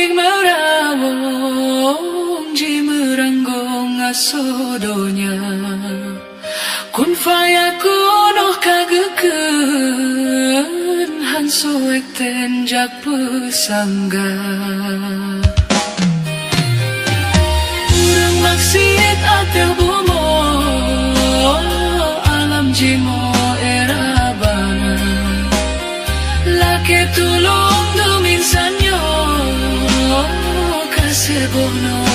ig merawong ji meranggong asodonya kun fayakun oh kageken hansoek tenjak pesangga urang maksiat atel bomo alam jimo erabana lake tulung duminsanyo kasih bono